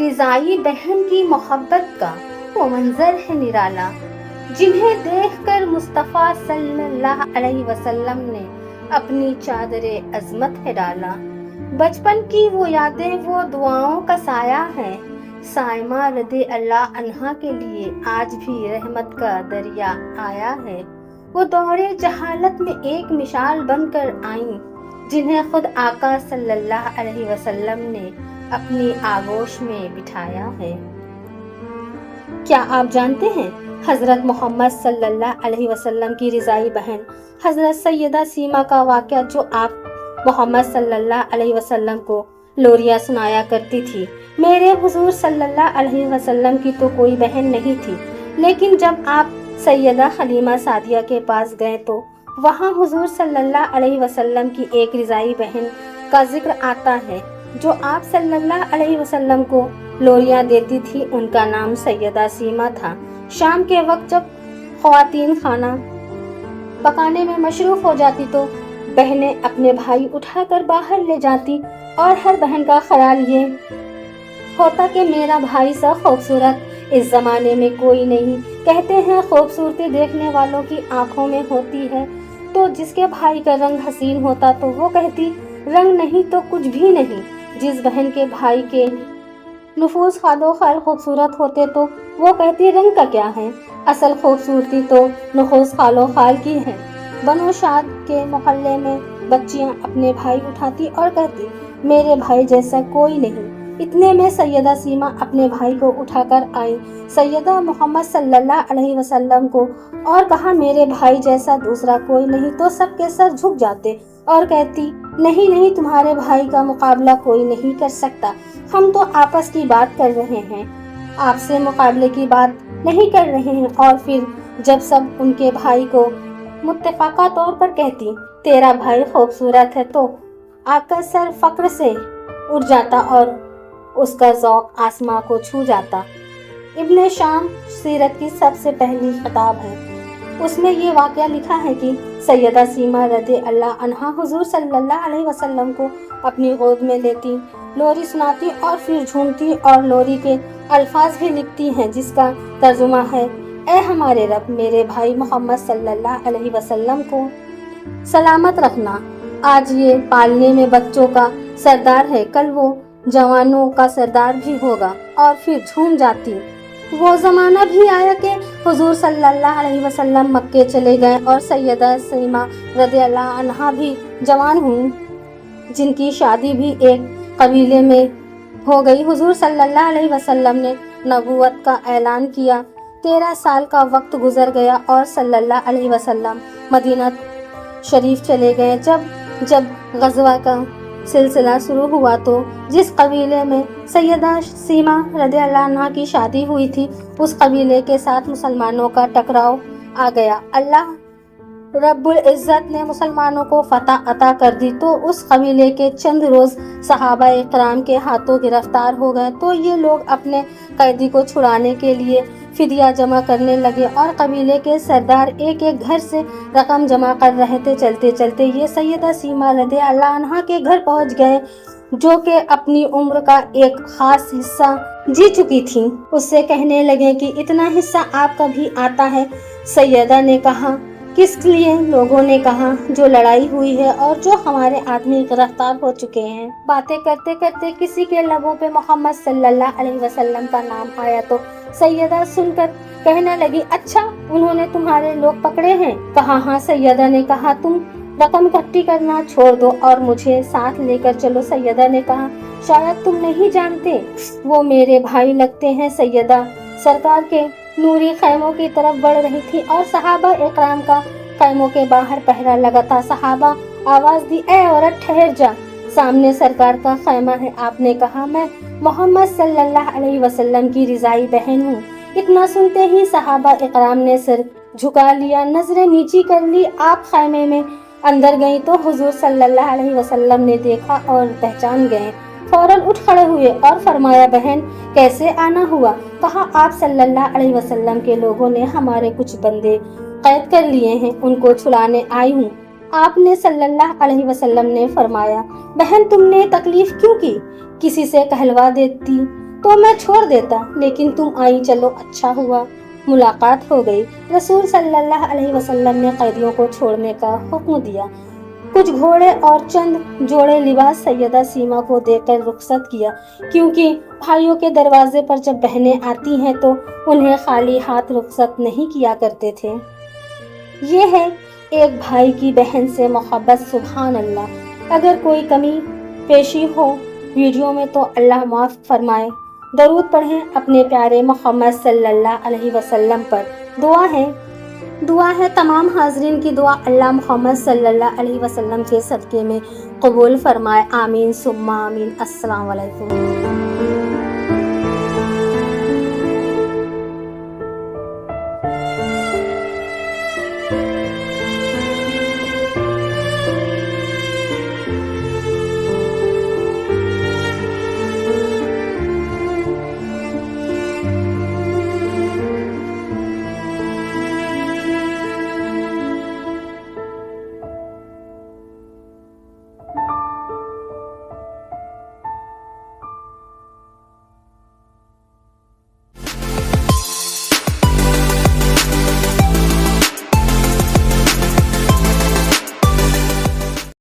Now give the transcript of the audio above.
رضائی بہن کی محبت کا وہ منظر ہے نرالا، جنہیں دیکھ کر مصطفیٰ صلی اللہ علیہ وسلم نے اپنی چادر عظمت ہے ڈالا۔ بچپن کی وہ یادیں وہ دعاؤں کا سایہ ہے، سائمہ رضی اللہ عنہا کے لیے آج بھی رحمت کا دریا آیا ہے۔ وہ دور جہالت میں ایک مثال بن کر آئیں، جنہیں خود آقا صلی اللہ علیہ وسلم نے اپنی آغوش میں بٹھایا ہے۔ کیا آپ جانتے ہیں حضرت محمد صلی اللہ علیہ وسلم کی رضائی بہن حضرت سیدہ سیما کا واقعہ، جو آپ محمد صلی اللہ علیہ وسلم کو لوریاں سنایا کرتی تھی؟ میرے حضور صلی اللہ علیہ وسلم کی تو کوئی بہن نہیں تھی، لیکن جب آپ سیدہ حلیمہ سعدیہ کے پاس گئے تو وہاں حضور صلی اللہ علیہ وسلم کی ایک رضائی بہن کا ذکر آتا ہے جو آپ صلی اللہ علیہ وسلم کو لوریاں دیتی تھی۔ ان کا نام سیدہ سیما تھا۔ شام کے وقت جب خواتین کھانا پکانے میں مصروف ہو جاتی تو بہنیں اپنے بھائی اٹھا کر باہر لے جاتی، اور ہر بہن کا خیال یہ ہوتا کہ میرا بھائی سا خوبصورت اس زمانے میں کوئی نہیں۔ کہتے ہیں خوبصورتی دیکھنے والوں کی آنکھوں میں ہوتی ہے، تو جس کے بھائی کا رنگ حسین ہوتا تو وہ کہتی رنگ نہیں تو کچھ بھی نہیں۔ جس بہن کے بھائی کے نفوس خاد و خال خوبصورت ہوتے تو وہ کہتی رنگ کا کیا ہے، اصل خوبصورتی تو نفوس خال و خال کی ہے۔ بنو شاد کے محلے میں بچیاں اپنے بھائی اٹھاتی اور کہتی میرے بھائی جیسا کوئی نہیں۔ اتنے میں سیدہ سیما اپنے بھائی کو اٹھا کر آئی سیدہ محمد صلی اللہ علیہ وسلم کو اور کہا میرے بھائی جیسا دوسرا کوئی نہیں، تو سب کے سر جھک جاتے اور کہتی نہیں، تمہارے بھائی کا مقابلہ کوئی نہیں کر سکتا، ہم تو آپس کی بات کر رہے ہیں، آپ سے مقابلے کی بات نہیں کر رہے ہیں۔ اور پھر جب سب ان کے بھائی کو متفقہ طور پر کہتی تیرا بھائی خوبصورت ہے تو آپ کا سر فخر سے اٹھ جاتا اور اس کا ذوق آسماں کو چھو جاتا۔ ابن شام سیرت کی سب سے پہلی کتاب ہے، اس میں یہ واقعہ لکھا ہے کہ سیدہ سیما رضی اللہ عنہا حضور صلی اللہ علیہ وسلم کو اپنی گود میں لیتی، لوری سناتی اور پھر جھومتی اور لوری کے الفاظ بھی لکھتی ہیں، جس کا ترجمہ ہے اے ہمارے رب، میرے بھائی محمد صلی اللہ علیہ وسلم کو سلامت رکھنا۔ آج یہ پالنے میں بچوں کا سردار ہے، کل وہ جوانوں کا سردار بھی ہوگا، اور پھر جھوم جاتی۔ وہ زمانہ بھی آیا کہ حضور صلی اللہ علیہ وسلم مکے چلے گئے اور سیدہ سیما رضی اللہ عنہا بھی جوان ہوئی، جن کی شادی بھی ایک قبیلے میں ہو گئی۔ حضور صلی اللہ علیہ وسلم نے نبوت کا اعلان کیا۔ 13 سال کا وقت گزر گیا اور صلی اللہ علیہ وسلم مدینہ شریف چلے گئے۔ جب غزوہ کا سلسلہ شروع ہوا تو جس قبیلے میں سیدہ سیما رضی اللہ عنہا کی شادی ہوئی تھی، اس قبیلے کے ساتھ مسلمانوں کا ٹکراؤ آ گیا۔ اللہ رب العزت نے مسلمانوں کو فتح عطا کر دی تو اس قبیلے کے چند روز صحابہ اکرام کے ہاتھوں گرفتار ہو گئے، تو یہ لوگ اپنے قیدی کو چھڑانے کے لیے فدیہ جمع کرنے لگے اور قبیلے کے سردار ایک گھر سے رقم جمع کر رہے تھے۔ چلتے چلتے یہ سیدہ سیما رضی اللہ عنہا کے گھر پہنچ گئے، جو کہ اپنی عمر کا ایک خاص حصہ جی چکی تھی۔ اس سے کہنے لگے کہ اتنا حصہ آپ کا بھی آتا ہے؟ سیدہ نے کہا کس لیے؟ لوگوں نے کہا جو لڑائی ہوئی ہے اور جو ہمارے آدمی گرفتار ہو چکے ہیں۔ باتیں کرتے کرتے کسی کے لبوں پہ محمد صلی اللہ علیہ وسلم کا نام آیا تو سیدہ سن کر کہنے لگی اچھا انہوں نے تمہارے لوگ پکڑے ہیں؟ کہا ہاں۔ سیدہ نے کہا تم رقم اکٹھی کرنا چھوڑ دو اور مجھے ساتھ لے کر چلو۔ سیدہ نے کہا شاید تم نہیں جانتے، وہ میرے بھائی لگتے ہیں۔ سیدہ سرکار کے نوری خیموں کی طرف بڑھ رہی تھی اور صحابہ اکرام کا خیموں کے باہر پہرا لگا تھا۔ صحابہ آواز دی اے عورت ٹھہر جا، سامنے سرکار کا خیمہ ہے۔ آپ نے کہا میں محمد صلی اللہ علیہ وسلم کی رضائی بہن ہوں۔ اتنا سنتے ہی صحابہ اکرام نے سر جھکا لیا، نظریں نیچی کر لی۔ آپ خیمے میں اندر گئیں تو حضور صلی اللہ علیہ وسلم نے دیکھا اور پہچان گئے، فوراً اٹھ کھڑے ہوئے اور فرمایا بہن کیسے آنا ہوا؟ کہا آپ صلی اللہ علیہ وسلم کے لوگوں نے ہمارے کچھ بندے قید کر لیے ہیں، ان کو چھڑانے آئی ہوں۔ آپ نے صلی اللہ علیہ وسلم نے فرمایا بہن تم نے تکلیف کیوں کی؟ کسی سے کہلوا دیتی تو میں چھوڑ دیتا، لیکن تم آئی، چلو اچھا ہوا، ملاقات ہو گئی۔ رسول صلی اللہ علیہ وسلم نے قیدیوں کو چھوڑنے کا حکم دیا۔ کچھ گھوڑے اور چند جوڑے لباس سیدہ سیما کو دے کر رخصت کیا، کیونکہ بھائیوں کے دروازے پر جب بہنیں آتی ہیں تو انہیں خالی ہاتھ رخصت نہیں کیا کرتے تھے۔ یہ ہے ایک بھائی کی بہن سے محبت، سبحان اللہ۔ اگر کوئی کمی پیشی ہو ویڈیو میں تو اللہ معاف فرمائے۔ درود پڑھیں اپنے پیارے محمد صلی اللہ علیہ وسلم پر۔ دعا ہے تمام حاضرین کی دعا اللہ محمد صلی اللہ علیہ وسلم کے صدقے میں قبول فرمائے، آمین ثم آمین۔ السلام علیکم۔